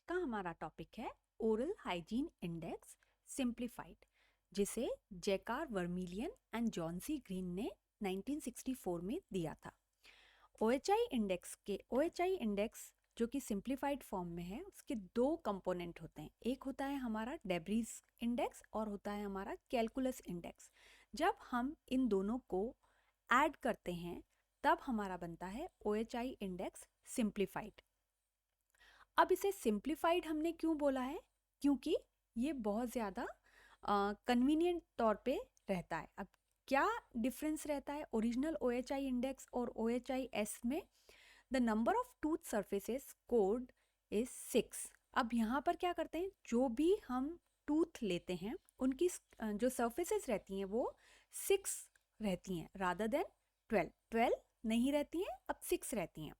का हमारा टॉपिक है ओरल हाइजीन इंडेक्स सिंप्लीफाइड, जिसे Jack R Vermillion and John C Green ने 1964 में दिया था। OHI इंडेक्स जो कि सिंप्लीफाइड फॉर्म में है, उसके दो कंपोनेंट होते हैं। एक होता है हमारा डेब्रीज इंडेक्स और होता है हमारा कैलकुलस इंडेक्स। जब हम इन दोनों को ऐड करते हैं तब हमारा बनता है OHI इंडेक्स सिंप्लीफाइड। अब इसे सिंप्लीफाइड हमने क्यों बोला है? क्योंकि ये बहुत ज़्यादा कन्वीनियंट तौर पे रहता है। अब क्या डिफरेंस रहता है ओरिजिनल OHI इंडेक्स और OHIS में? The number of tooth surfaces scored is 6। अब यहाँ पर क्या करते हैं, जो भी हम टूथ लेते हैं उनकी जो सर्फेसेस रहती हैं वो 6 रहती हैं रादर देन 12 नहीं रहती हैं, अब 6 रहती हैं।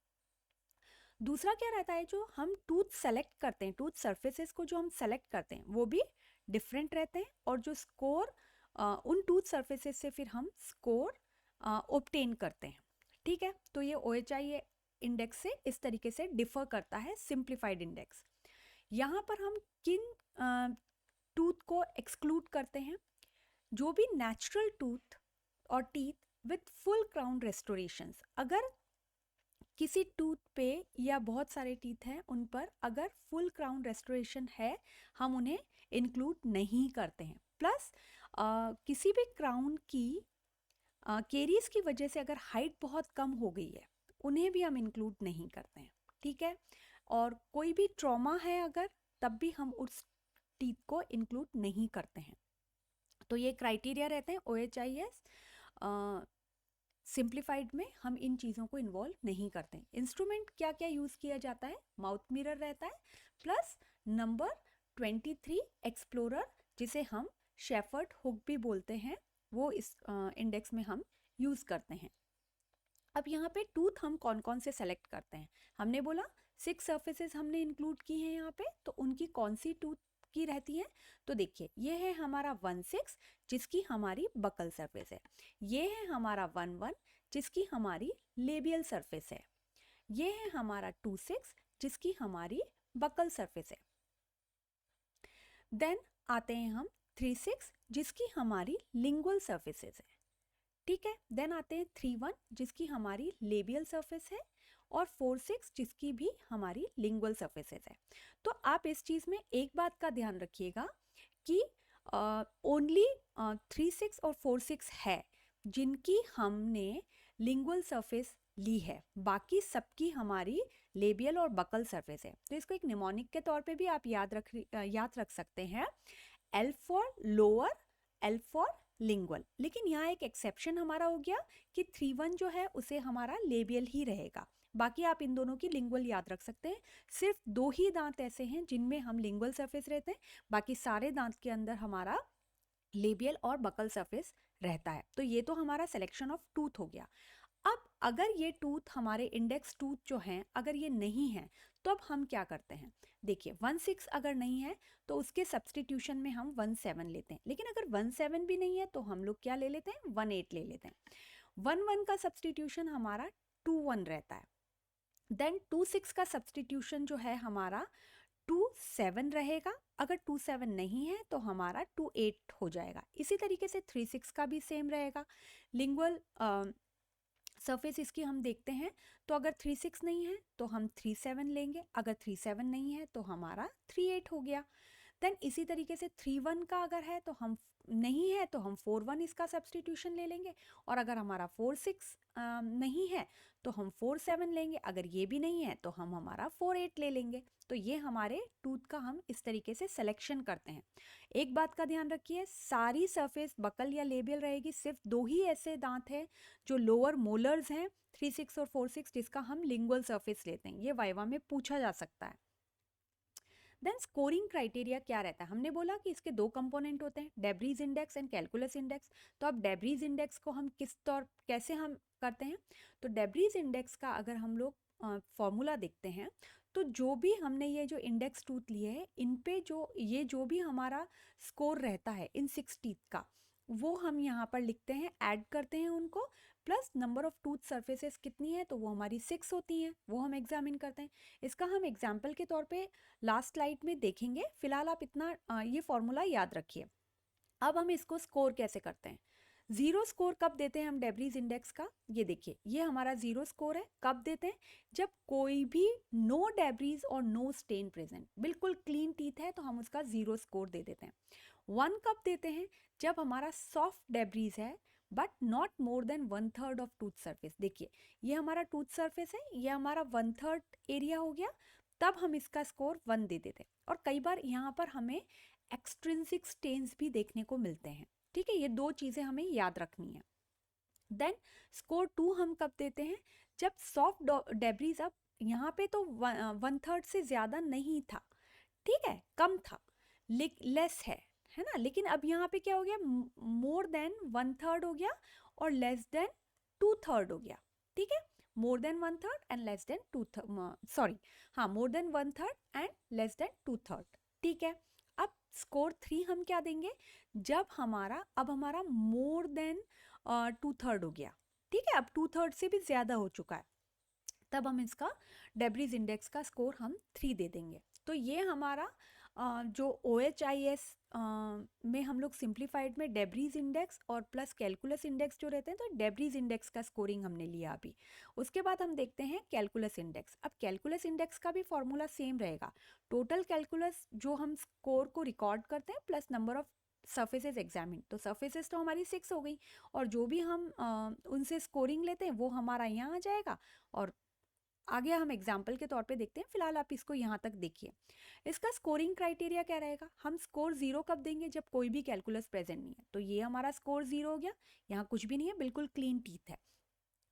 दूसरा क्या रहता है, जो हम टूथ सेलेक्ट करते हैं, टूथ सर्फेसेस को जो हम सेलेक्ट करते हैं वो भी डिफरेंट रहते हैं, और जो स्कोर उन टूथ सर्फेसेस से फिर हम स्कोर ऑब्टेन करते हैं। ठीक है, तो ये OHI इंडेक्स से इस तरीके से डिफर करता है सिंप्लीफाइड इंडेक्स। यहाँ पर हम किन टूथ को एक्सक्लूड करते हैं? जो भी नेचुरल टूथ और टीथ विथ फुल क्राउन रेस्टोरेशंस, अगर किसी टूथ पे या बहुत सारे टीथ हैं उन पर अगर फुल क्राउन रेस्टोरेशन है, हम उन्हें इंक्लूड नहीं करते हैं। प्लस किसी भी क्राउन की केरीज की वजह से अगर हाइट बहुत कम हो गई है, उन्हें भी हम इंक्लूड नहीं करते हैं। ठीक है, और कोई भी ट्रॉमा है अगर, तब भी हम उस टीथ को इंक्लूड नहीं करते हैं। तो ये क्राइटेरिया रहते हैं OHIS सिंप्लीफाइड में, हम इन चीज़ों को इन्वॉल्व नहीं करते। इंस्ट्रूमेंट क्या क्या यूज़ किया जाता है? माउथ मिरर रहता है, प्लस नंबर 23 एक्सप्लोरर, जिसे हम शेफर्ड हुक भी बोलते हैं, वो इस इंडेक्स में हम यूज़ करते हैं। अब यहाँ पे टूथ हम कौन कौन से सेलेक्ट करते हैं? हमने बोला 6 सर्फेसेस हमने इंक्लूड की हैं यहाँ पे, तो उनकी कौन सी टूथ की रहती है? तो देखिए, ये है हमारा 1-6 जिसकी हमारी बकल सरफेस है। ये है हमारा 1-1 जिसकी हमारी लेबियल सरफेस है। ये है हमारा 2-6 जिसकी हमारी बकल सरफेस है। देन आते हैं हम 3-6 जिसकी हमारी लिंगुअल सरफेसेस है। ठीक है, देन आते हैं 3-1 जिसकी हमारी लेबियल सरफेस है, और 4-6 जिसकी भी हमारी लिंगुअल सरफेसेस है। तो आप इस चीज़ में एक बात का ध्यान रखिएगा कि ओनली 3-6 और 4-6 है जिनकी हमने लिंगुअल सरफेस ली है, बाकी सबकी हमारी लेबियल और बकल सरफेस है। तो इसको एक निमोनिक के तौर पे भी आप याद रख सकते हैं, L for lower, L for lingual. लेकिन यहाँ एक एक्सेप्शन हमारा हो गया कि 3-1 जो है उसे हमारा लेबियल ही रहेगा, बाकी आप इन दोनों की लिंगुअल याद रख सकते हैं। सिर्फ 2 ही दांत ऐसे हैं जिनमें हम लिंगुअल सरफेस रहते हैं, बाकी सारे दांत के अंदर हमारा लेबियल और बकल सरफेस रहता है। तो ये तो हमारा सिलेक्शन ऑफ टूथ हो गया। अब अगर ये टूथ हमारे इंडेक्स टूथ जो हैं अगर ये नहीं है, तो अब हम क्या करते हैं? देखिए, 1-6 अगर नहीं है तो उसके सब्सटीट्यूशन में हम 1-7 लेते हैं, लेकिन अगर 1-7 भी नहीं है तो हम लोग क्या ले लेते हैं? 1-8 ले लेते हैं। 1-1 का सब्सटीट्यूशन हमारा 2-1 रहता है। देन 2-6 का सब्सटीट्यूशन जो है हमारा 2-7 रहेगा। अगर 2-7 नहीं है तो हमारा 2-8 हो जाएगा। इसी तरीके से 3-6 का भी सेम रहेगा। लिंगुअल सरफेस इसकी हम देखते हैं, तो अगर 3-6 नहीं है तो हम 3-7 लेंगे, अगर 3-7 नहीं है तो हमारा 3-8 हो गया। देन इसी तरीके से 3-1 का अगर है तो हम नहीं है तो हम 4-1 इसका सब्सटीट्यूशन ले लेंगे, और अगर हमारा 4-6 नहीं है तो हम 4-7 लेंगे, अगर ये भी नहीं है तो हम हमारा 4-8 ले लेंगे। तो ये हमारे टूथ का हम इस तरीके से सिलेक्शन करते हैं। एक बात का ध्यान रखिए, सारी सरफेस बकल या लेबियल रहेगी, सिर्फ 2 ही ऐसे दांत हैं जो लोअर मोलर्स हैं, 3-6 और 4-6, जिसका हम लिंगुअल सरफेस लेते हैं। ये वाइवा में पूछा जा सकता है। देन स्कोरिंग क्राइटेरिया क्या रहता है? हमने बोला कि इसके 2 कंपोनेंट होते हैं, debris index and calculus index. तो अब डेब्रीज इंडेक्स को हम कैसे हम करते हैं? तो डेब्रीज इंडेक्स का अगर हम लोग फॉर्मूला देखते हैं, तो जो भी हमने ये जो इंडेक्स टूथ लिए हैं, इन पे जो भी हमारा स्कोर रहता है इन 6 टीथ का, वो हम यहाँ पर लिखते हैं, ऐड करते हैं उनको, plus number of tooth surfaces कितनी है, तो वो हमारी 6 होती हैं, वो हम एग्जामिन करते हैं। इसका हम एग्जाम्पल के तौर पे लास्ट स्लाइड में देखेंगे, फिलहाल आप इतना ये फॉर्मूला याद रखिए। अब हम इसको स्कोर कैसे करते हैं। ज़ीरो स्कोर कब देते हैं हम डेब्रीज इंडेक्स का, ये देखिए ये हमारा ज़ीरो स्कोर है। कब देते हैं, जब कोई भी नो डेब्रीज और नो स्टेन प्रेजेंट, बिल्कुल क्लीन टीथ है तो हम उसका ज़ीरो स्कोर दे देते हैं। 1 कब देते हैं, जब हमारा सॉफ्ट डेब्रीज है but not more than 1/3 of tooth surface. देखिए ये हमारा टूथ सरफेस है, ये हमारा 1/3 एरिया हो गया, तब हम इसका स्कोर 1 दे देते हैं। और कई बार यहाँ पर हमें एक्सट्रिंसिक स्टेन्स भी देखने को मिलते हैं। ठीक है, ये दो चीज़ें हमें याद रखनी है। देन स्कोर 2 हम कब देते हैं, जब सॉफ्ट डेब्रीज, अब यहाँ पे तो 1/3 से ज़्यादा नहीं था, ठीक है, कम था, लेस है ना। लेकिन अब यहाँ पे क्या हो गया, मोर देन 1/3 हो गया और लेस देन 2/3 हो गया। ठीक है, more than 1/3 and less than 2/3, sorry हाँ, more than 1/3 and less than 2/3। ठीक है, अब स्कोर 3 हम क्या देंगे, जब अब हमारा मोर देन 2/3 हो गया। ठीक है, अब 2/3 से भी ज़्यादा हो चुका है, तब हम इसका डेब्रीज इंडेक्स का स्कोर हम 3 दे देंगे। तो ये हमारा जो OHIS में हम लोग सिंप्लीफाइड में डेब्रीज इंडेक्स और प्लस कैलकुलस इंडेक्स जो रहते हैं, तो डेब्रीज इंडेक्स का स्कोरिंग हमने लिया अभी। उसके बाद हम देखते हैं कैलकुलस इंडेक्स। अब कैलकुलस इंडेक्स का भी फॉर्मूला सेम रहेगा, टोटल कैलकुलस जो हम स्कोर को रिकॉर्ड करते हैं plus number of surfaces examine. तो सर्फेसेस तो हमारी 6 हो गई, और जो भी हम उनसे स्कोरिंग लेते हैं वो हमारा यहाँ आ जाएगा। और आगे हम एग्जाम्पल के तौर पे देखते हैं, फिलहाल आप इसको यहाँ तक देखिए। इसका स्कोरिंग क्राइटेरिया क्या रहेगा, हम स्कोर 0 कब देंगे, जब कोई भी कैलकुलस प्रेजेंट नहीं है। तो ये हमारा स्कोर 0 हो गया, यहाँ कुछ भी नहीं है, बिल्कुल क्लीन टीथ है।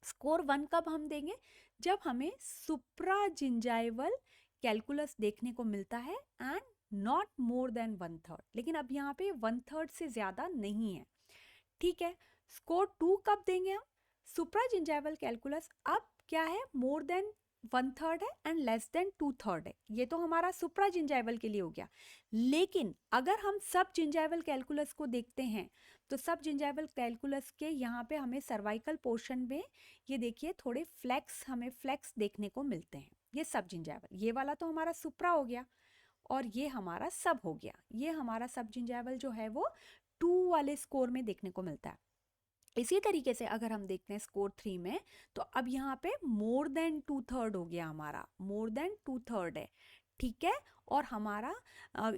स्कोर 1 कब हम देंगे, जब हमें सुप्राजिंजाइवल कैलकुलस देखने को मिलता है एंड नॉट मोर देन 1/3। लेकिन अब यहाँ पे 1/3 से ज़्यादा नहीं है। ठीक है, स्कोर 2 कब देंगे हम, सुप्राजिंजाइवल कैलकुलस अब क्या है, मोर देन 1/3 है एंड लेस देन 2/3 है। ये तो हमारा सुप्राजिंजाइवल के लिए हो गया। लेकिन अगर हम सब जिंजाइवल कैलकुलस को देखते हैं, तो सब जिंजाइवल कैलकुलस के यहाँ पे हमें सर्वाइकल पोर्शन में ये देखिए थोड़े हमें फ्लेक्स देखने को मिलते हैं। ये सब जिंजाइवल, ये वाला तो हमारा सुप्रा हो गया और ये हमारा सब हो गया। ये हमारा सब जिंजाइवल जो है वो 2 वाले स्कोर में देखने को मिलता है। इसी तरीके से अगर हम देखते हैं स्कोर 3 में, तो अब यहाँ पे मोर देन 2/3 हो गया, हमारा मोर देन 2/3 है। ठीक है, और हमारा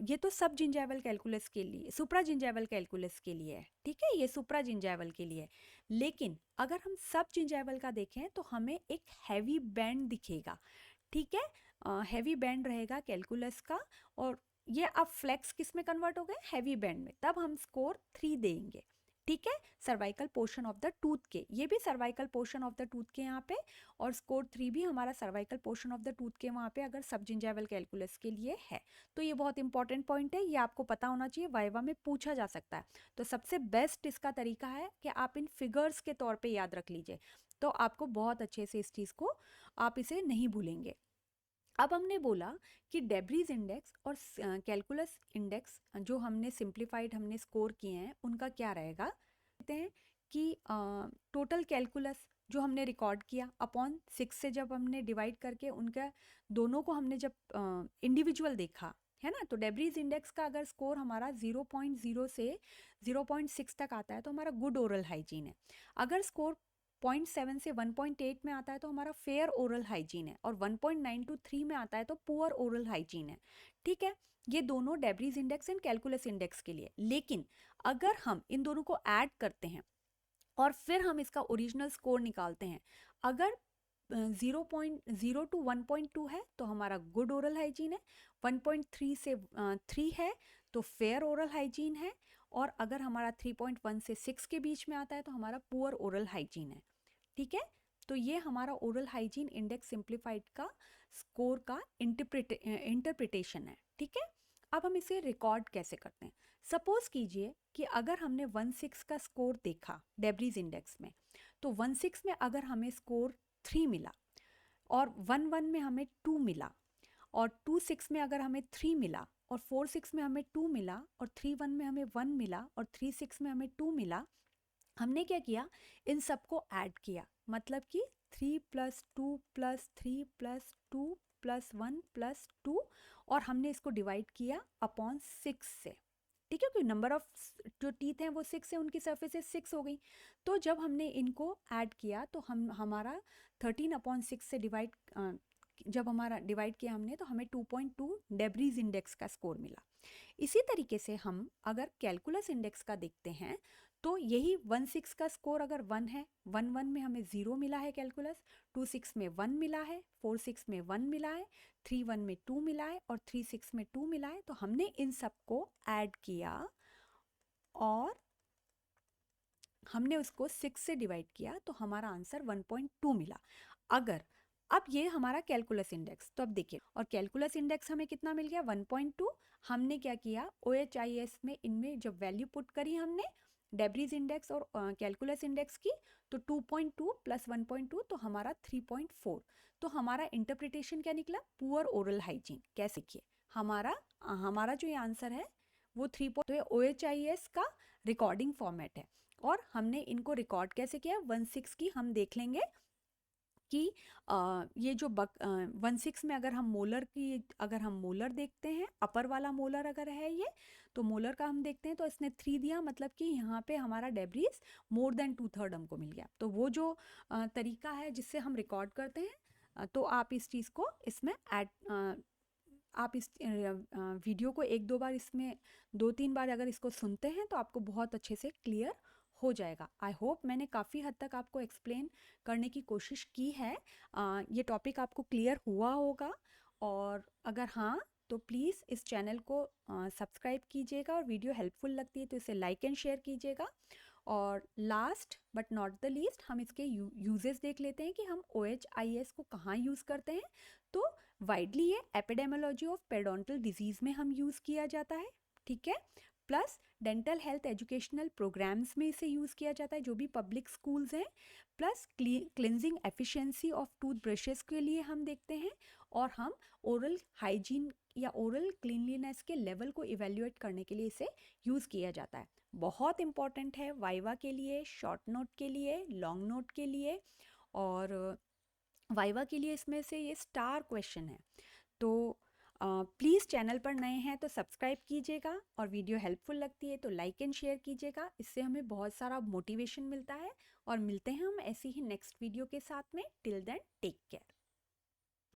ये तो सब जिंजाइवल कैलकुलस के लिए, सुप्रा जिंजाइवल कैलकुलस के लिए है। ठीक है, ये सुप्रा जिंजाइवल के लिए। लेकिन अगर हम सब जिंजाइवल का देखें तो हमें एक हैवी बैंड दिखेगा। ठीक है, हैवी बैंड रहेगा कैलकुलस का, और ये अब फ्लेक्स किस में कन्वर्ट हो गए, हैवी बैंड में। तब हम स्कोर 3 देंगे। ठीक है, cervical portion of the tooth के, ये भी cervical portion of the tooth के यहाँ पे, और स्कोर 3 भी हमारा cervical portion of the tooth के वहाँ पे अगर सब जिंजाइवल कैलकुलस के लिए है। तो ये बहुत इंपॉर्टेंट पॉइंट है, ये आपको पता होना चाहिए, वाइवा में पूछा जा सकता है। तो सबसे बेस्ट इसका तरीका है कि आप इन फिगर्स के तौर पर याद रख लीजिए, तो आपको बहुत अच्छे से इस चीज़ को, आप इसे नहीं भूलेंगे। अब हमने बोला कि डेब्रीज इंडेक्स और कैलकुलस इंडेक्स जो हमने सिंप्लीफाइड हमने स्कोर किए हैं उनका क्या रहेगा। कहते हैं कि टोटल कैलकुलस जो हमने रिकॉर्ड किया अपॉन 6 से जब हमने डिवाइड करके उनका दोनों को हमने जब इंडिविजुअल देखा है ना, तो डेब्रीज इंडेक्स का अगर स्कोर हमारा 0.0 से 0.6 तक आता है तो हमारा गुड ओरल हाइजीन है। अगर स्कोर 0.7 से 1.8 में आता है तो हमारा फेयर ओरल हाइजीन है, और 1.9 to 3 में आता है तो पुअर ओरल हाइजीन है। ठीक है, ये दोनों debris index and calculus index के लिए। लेकिन अगर हम इन दोनों को ऐड करते हैं और फिर हम इसका ओरिजिनल स्कोर निकालते हैं, अगर 0.0 to 1.2 है तो हमारा गुड ओरल हाइजीन है, 1.3 से 3 है तो फेयर ओरल हाइजीन है, और अगर हमारा 3.1 से 6 के बीच में आता है तो हमारा पुअर ओरल हाइजीन है। ठीक है, तो ये हमारा ओरल हाइजीन इंडेक्स सिंप्लीफाइड का स्कोर का इंटरप्रिटेशन है। ठीक है, अब हम इसे रिकॉर्ड कैसे करते हैं। सपोज कीजिए कि अगर हमने 1/6 का स्कोर देखा डेब्रीज इंडेक्स में, तो 1/6 में अगर हमें स्कोर 3 मिला, और 1/1 में हमें 2 मिला, और 2/6 में अगर हमें 3 मिला, और 4/6 में हमें 2 मिला, और 3/1 में हमें 1 मिला, और 3/6 में हमें 2 मिला, हमने क्या किया, इन सबको ऐड किया, मतलब कि 3 + 2 + 3 + 2 + 1 + 2, और हमने इसको डिवाइड किया अपॉन 6 से, ठीक है, क्योंकि नंबर ऑफ जो टीथ हैं वो 6 है, उनकी सर्फेसेस 6 हो गई। तो जब हमने इनको ऐड किया तो हमारा 13/6 से जब हमारा डिवाइड किया हमने, तो हमें 2.2 डेब्रीज इंडेक्स का स्कोर मिला। इसी तरीके से हम अगर कैलकुलस इंडेक्स का देखते हैं तो यही 1/6 का स्कोर अगर 1 है, 1/1 में हमें 0 मिला है कैलकुलस, 2/6 में 1 मिला है, 4/6 में 1 मिला है, 3/1 में 2 मिला है और 3/6 में 2 मिला है। तो हमने इन सबको ऐड किया और हमने उसको 6 से डिवाइड किया, तो हमारा आंसर 1.2 मिला। अगर अब ये हमारा कैलकुलस इंडेक्स, तो अब देखिए, और कैलकुलस इंडेक्स हमें कितना मिल गया, 1.2। हमने क्या किया, OHIS में इनमें जब वैल्यू पुट करी हमने डेब्रीज इंडेक्स और कैलकुलस इंडेक्स की, तो 2.2 + 1.2 तो हमारा 3.4। तो हमारा इंटरप्रिटेशन क्या निकला, पुअर ओरल हाइजीन। कैसे किए, हमारा जो ये आंसर है वो 3, तो ये OHIS का रिकॉर्डिंग फॉर्मेट है। और हमने इनको रिकॉर्ड कैसे किया, 1/6 की हम देख लेंगे कि ये जो 1/6 में अगर हम मोलर देखते हैं, अपर वाला मोलर अगर है ये, तो मोलर का हम देखते हैं तो इसने 3 दिया, मतलब कि यहाँ पे हमारा डेब्रीज मोर देन 2/3 हमको मिल गया। तो वो जो तरीका है जिससे हम रिकॉर्ड करते हैं, तो आप इस चीज़ को इसमें आप इस वीडियो को 1-2 बार, इसमें 2-3 बार अगर इसको सुनते हैं तो आपको बहुत अच्छे से क्लियर हो जाएगा। आई होप मैंने काफ़ी हद तक आपको एक्सप्लेन करने की कोशिश की है। ये टॉपिक आपको क्लियर हुआ होगा, और अगर हाँ तो प्लीज़ इस चैनल को सब्सक्राइब कीजिएगा, और वीडियो हेल्पफुल लगती है तो इसे लाइक एंड शेयर कीजिएगा। और last but not the least, हम इसके यूजेस देख लेते हैं कि हम OHIS को कहाँ यूज़ करते हैं। तो वाइडली ये एपिडेमियोलॉजी ऑफ पेरिडोन्टल डिजीज़ में हम यूज़ किया जाता है, ठीक है। Plus dental health educational programs में इसे यूज़ किया जाता है, जो भी पब्लिक स्कूल्स हैं। Plus cleansing efficiency of tooth brushes के लिए हम देखते हैं, और हम ओरल हाइजीन या ओरल क्लीनलीनेस के लेवल को इवेल्युएट करने के लिए इसे यूज़ किया जाता है। बहुत इंपॉर्टेंट है वाइवा के लिए, शॉर्ट नोट के लिए, लॉन्ग नोट के लिए, और वाइवा के लिए इसमें से ये स्टार क्वेश्चन है। तो प्लीज़ चैनल पर नए हैं तो सब्सक्राइब कीजिएगा, और वीडियो हेल्पफुल लगती है तो लाइक एंड शेयर कीजिएगा। इससे हमें बहुत सारा मोटिवेशन मिलता है, और मिलते हैं हम ऐसी ही नेक्स्ट वीडियो के साथ में। Till then take care.